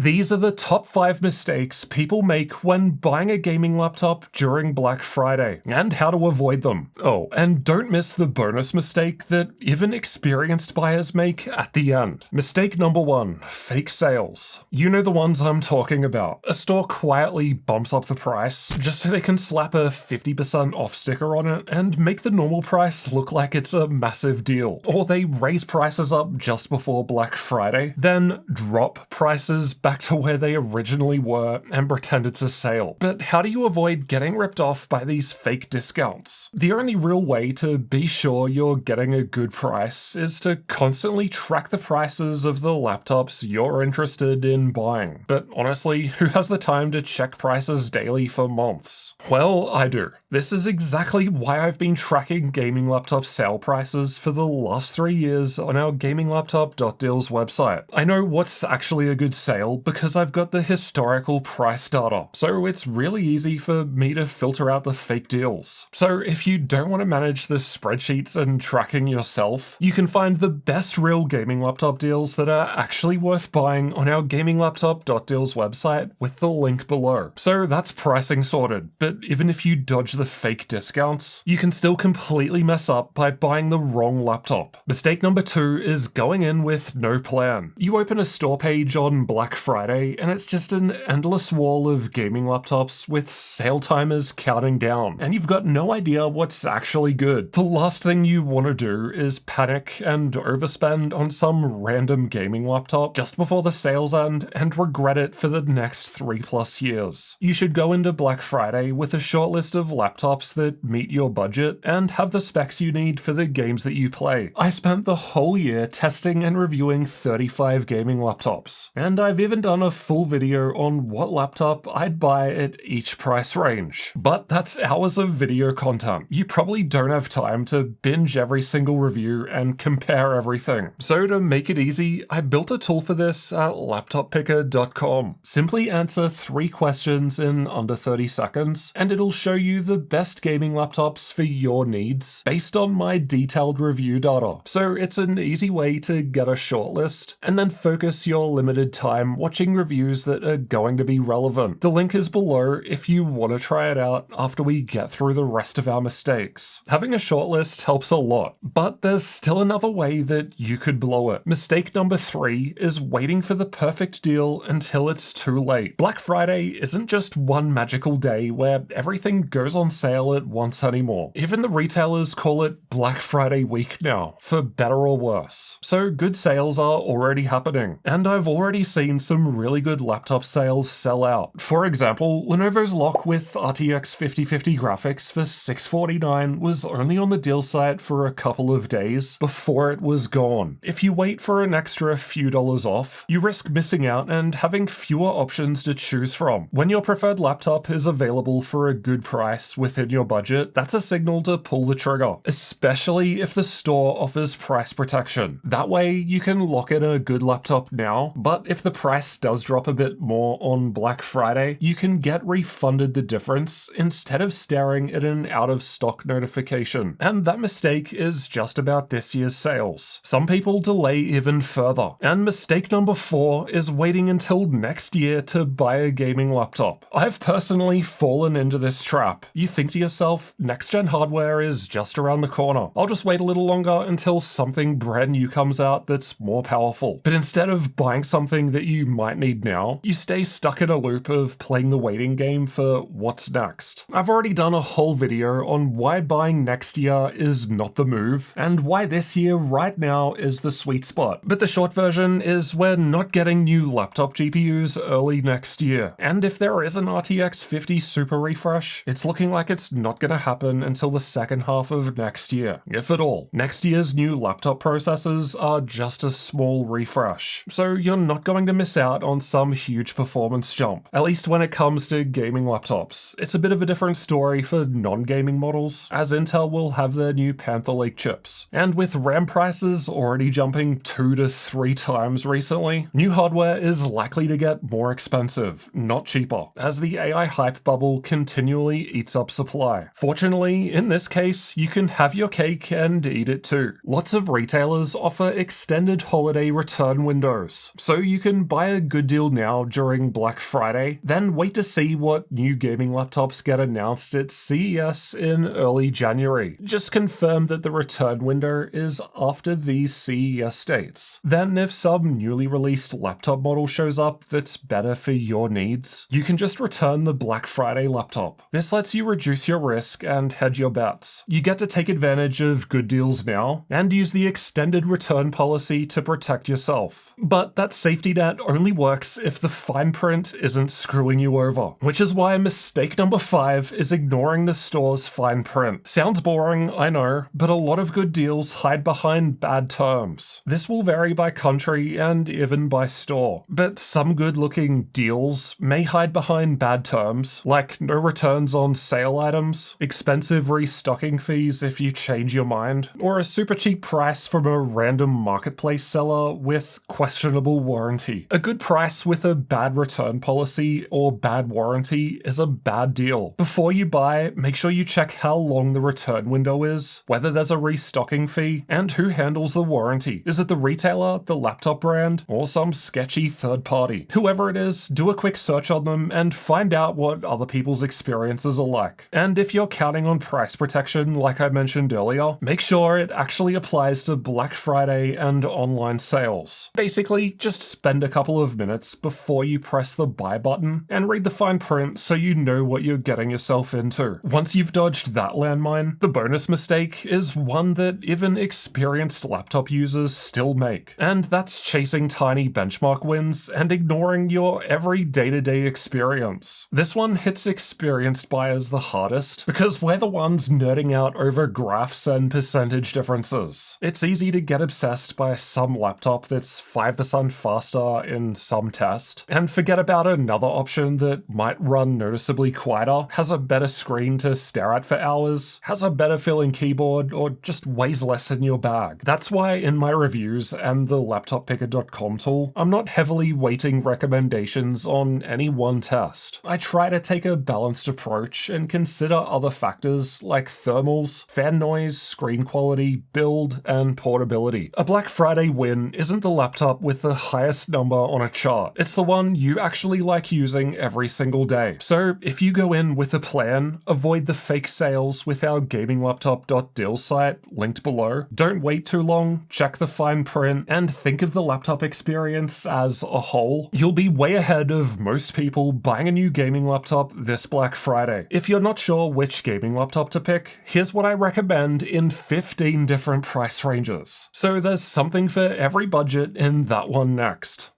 These are the top 5 mistakes people make when buying a gaming laptop during Black Friday, and how to avoid them. Oh, and don't miss the bonus mistake that even experienced buyers make at the end. Mistake number 1, fake sales. You know the ones I'm talking about. A store quietly bumps up the price just so they can slap a 50% off sticker on it and make the normal price look like it's a massive deal. Or they raise prices up just before Black Friday, then drop prices back to where they originally were and pretend it's a sale. But how do you avoid getting ripped off by these fake discounts? The only real way to be sure you're getting a good price is to constantly track the prices of the laptops you're interested in buying. But honestly, who has the time to check prices daily for months? Well, I do. This is exactly why I've been tracking gaming laptop sale prices for the last 3 years on our gaminglaptop.deals website. I know what's actually a good sale because I've got the historical price data, so it's really easy for me to filter out the fake deals. So if you don't want to manage the spreadsheets and tracking yourself, you can find the best real gaming laptop deals that are actually worth buying on our gaminglaptop.deals website with the link below. So that's pricing sorted, but even if you dodge the fake discounts, you can still completely mess up by buying the wrong laptop. Mistake number 2 is going in with no plan. You open a store page on Black Friday and it's just an endless wall of gaming laptops with sale timers counting down, and you've got no idea what's actually good. The last thing you want to do is panic and overspend on some random gaming laptop just before the sales end and regret it for the next 3+ years. You should go into Black Friday with a short list of laptops that meet your budget and have the specs you need for the games that you play. I spent the whole year testing and reviewing 35 gaming laptops, and I've even done a full video on what laptop I'd buy at each price range. But that's hours of video content. You probably don't have time to binge every single review and compare everything. So to make it easy, I built a tool for this at laptoppicker.com. Simply answer 3 questions in under 30 seconds, and it'll show you the best gaming laptops for your needs based on my detailed review data. So it's an easy way to get a shortlist and then focus your limited time watching reviews that are going to be relevant. The link is below if you want to try it out after we get through the rest of our mistakes. Having a shortlist helps a lot, but there's still another way that you could blow it. Mistake number 3 is waiting for the perfect deal until it's too late. Black Friday isn't just one magical day where everything goes on sale at once anymore. Even the retailers call it Black Friday week now, for better or worse. So good sales are already happening, and I've already seen some really good laptop sales sell out. For example, Lenovo's lock with RTX 5050 graphics for $649 was only on the deal site for a couple of days before it was gone. If you wait for an extra few dollars off, you risk missing out and having fewer options to choose from. When your preferred laptop is available for a good price within your budget, that's a signal to pull the trigger, especially if the store offers price protection. That way you can lock in a good laptop now, but if the price does drop a bit more on Black Friday, you can get refunded the difference instead of staring at an out of stock notification. And that mistake is just about this year's sales. Some people delay even further. And mistake number 4 is waiting until next year to buy a gaming laptop. I've personally fallen into this trap. You think to yourself, next gen hardware is just around the corner. I'll just wait a little longer until something brand new comes out that's more powerful. But instead of buying something that you might need now, you stay stuck in a loop of playing the waiting game for what's next. I've already done a whole video on why buying next year is not the move, and why this year right now is the sweet spot. But the short version is we're not getting new laptop GPUs early next year. And if there is an RTX 50 Super refresh, it's looking like it's not going to happen until the second half of next year, if at all. Next year's new laptop processors are just a small refresh, so you're not going to miss out on some huge performance jump. At least when it comes to gaming laptops. It's a bit of a different story for non-gaming models, as Intel will have their new Panther Lake chips. And with RAM prices already jumping 2 to 3 times recently, new hardware is likely to get more expensive, not cheaper, as the AI hype bubble continually eats up laptop supply. Fortunately, in this case, you can have your cake and eat it too. Lots of retailers offer extended holiday return windows, so you can buy a good deal now during Black Friday, then wait to see what new gaming laptops get announced at CES in early January. Just confirm that the return window is after these CES dates. Then if some newly released laptop model shows up that's better for your needs, you can just return the Black Friday laptop. This lets you reduce your risk and hedge your bets. You get to take advantage of good deals now and use the extended return policy to protect yourself. But that safety net only works if the fine print isn't screwing you over, which is why mistake number 5 is ignoring the store's fine print. Sounds boring, I know, but a lot of good deals hide behind bad terms. This will vary by country and even by store, but some good-looking deals may hide behind bad terms, like no returns on sale items, expensive restocking fees if you change your mind, or a super cheap price from a random marketplace seller with questionable warranty. A good price with a bad return policy or bad warranty is a bad deal. Before you buy, make sure you check how long the return window is, whether there's a restocking fee, and who handles the warranty. Is it the retailer, the laptop brand, or some sketchy third party? Whoever it is, do a quick search on them and find out what other people's experiences are like. And if you're counting on price protection, like I mentioned earlier, make sure it actually applies to Black Friday and online sales. Basically, just spend a couple of minutes before you press the buy button and read the fine print so you know what you're getting yourself into. Once you've dodged that landmine, the bonus mistake is one that even experienced laptop users still make, and that's chasing tiny benchmark wins and ignoring your every day-to-day experience. This one hits experienced buyers the hardest because we're the ones nerding out over graphs and percentage differences. It's easy to get obsessed by some laptop that's 5% faster in some test, and forget about another option that might run noticeably quieter, has a better screen to stare at for hours, has a better feeling keyboard, or just weighs less in your bag. That's why in my reviews and the laptoppicker.com tool, I'm not heavily weighting recommendations on any one test. I try to take a balanced approach and consider other factors like thermals, fan noise, screen quality, build, and portability. A Black Friday win isn't the laptop with the highest number on a chart. It's the one you actually like using every single day. So if you go in with a plan, avoid the fake sales with our gaminglaptop.deal site linked below. Don't wait too long, check the fine print, and think of the laptop experience as a whole. You'll be way ahead of most people buying a new gaming laptop this Black Friday. If you're not sure which gaming laptop to pick, here's what I recommend in 15 different price ranges. So there's something for every budget in that one next.